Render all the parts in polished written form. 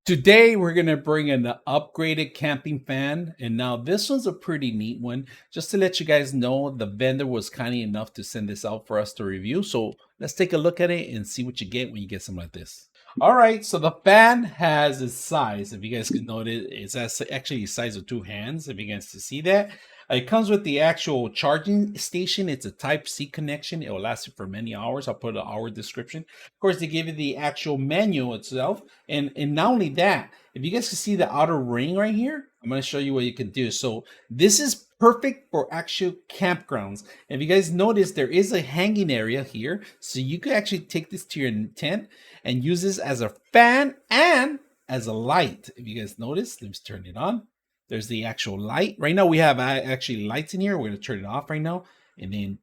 Today, we're going to bring in the upgraded camping fan. And now this one's a pretty neat one. Just to let you guys know, the vendor was kind enough to send this out for us to review. So let's take a look at it and see what you get when you get something like this. All right, so the fan has its size. If you guys can notice, it's actually the size of two hands, if you guys can see that. It comes with the actual charging station. It's a Type-C connection. It will last you for many hours. I'll put an hour description. Of course, they give you the actual manual itself. And not only that, if you guys can see the outer ring right here, I'm going to show you what you can do. So this is perfect for actual campgrounds. If you guys notice, there is a hanging area here. So you could actually take this to your tent and use this as a fan and as a light. If you guys notice, let's turn it on. There's the actual light. Right now we have actually lights in here. We're going to turn it off right now and then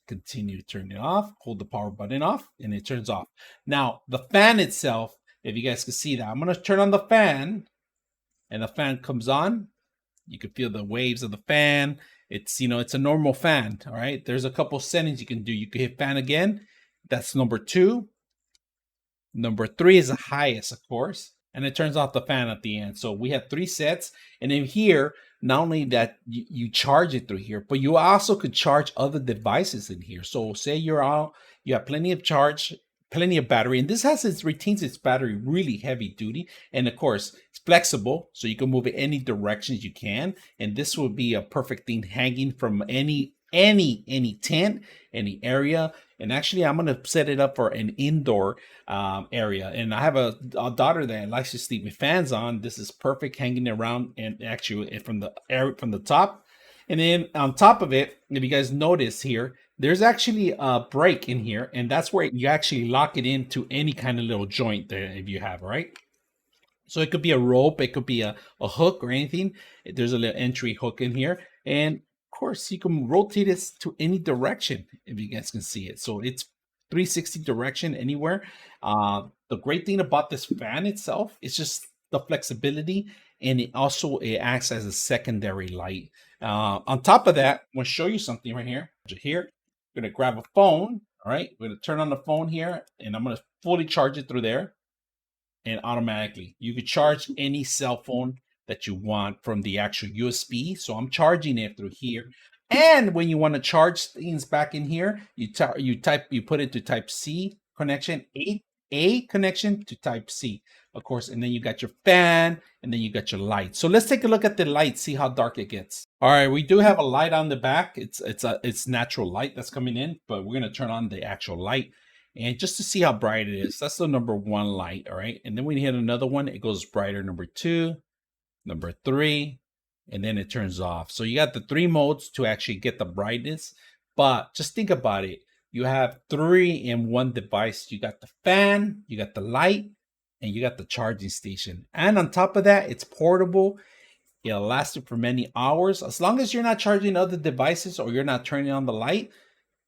continue to turn it off. Hold the power button off and it turns off. Now the fan itself, if you guys can see that, I'm going to turn on the fan and the fan comes on. You can feel the waves of the fan. It's, it's a normal fan. All right. There's a couple settings you can do. You can hit fan again. That's number 2. Number 3 is the highest, of course. And it turns off the fan at the end. So we have 3 sets. And in here, not only that you charge it through here, but you also could charge other devices in here. So say you have plenty of charge, plenty of battery, and this retains its battery really heavy duty. And of course, it's flexible, so you can move it any directions you can. And this would be a perfect thing hanging from any tent, any area. And actually, I'm gonna set it up for an indoor area. And I have a daughter that likes to sleep with fans on. This is perfect hanging around, and actually from the top. And then on top of it, if you guys notice here, there's actually a break in here, and that's where you actually lock it into any kind of little joint there if you have, right? So it could be a rope, it could be a hook or anything. There's a little entry hook in here, and of course you can rotate this to any direction if you guys can see it. So it's 360 direction anywhere. The great thing about this fan itself is just the flexibility, and it acts as a secondary light. On top of that, I'm going to show you something right here. Here, I'm going to grab a phone. All right, we're going to turn on the phone here, and I'm going to fully charge it through there. And automatically, you could charge any cell phone that you want from the actual USB. So I'm charging it through here. And when you want to charge things back in here, you put it to Type-C connection, A connection to Type-C, of course. And then you got your fan, and then you got your light. So let's take a look at the light, see how dark it gets. All right, we do have a light on the back. It's natural light that's coming in, but we're gonna turn on the actual light. And just to see how bright it is, that's the number 1 light, all right? And then when you hit another one, it goes brighter, number 2, number 3, and then it turns off. So you got the 3 modes to actually get the brightness. But just think about it. You have 3 in one device. You got the fan, you got the light, and you got the charging station. And on top of that, it's portable. It'll last you for many hours. As long as you're not charging other devices or you're not turning on the light,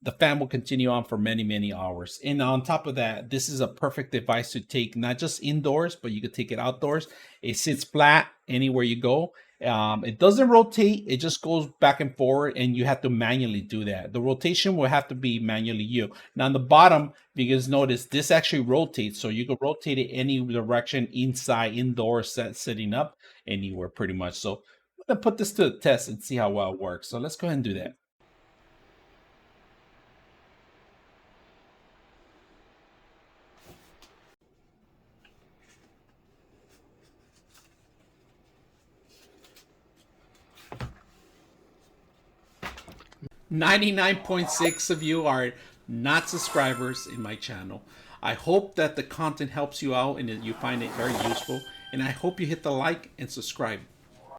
the fan will continue on for many, many hours. And on top of that, this is a perfect device to take not just indoors, but you could take it outdoors. It sits flat anywhere you go. It doesn't rotate. It just goes back and forward, and you have to manually do that. The rotation will have to be manually you. Now on the bottom, you guys notice this actually rotates. So you can rotate it any direction, inside, indoors, setting up, anywhere pretty much. So I'm going to put this to the test and see how well it works. So let's go ahead and do that. .6 of you are not subscribers in my channel. I hope that the content helps you out and that you find it very useful. And I hope you hit the like and subscribe.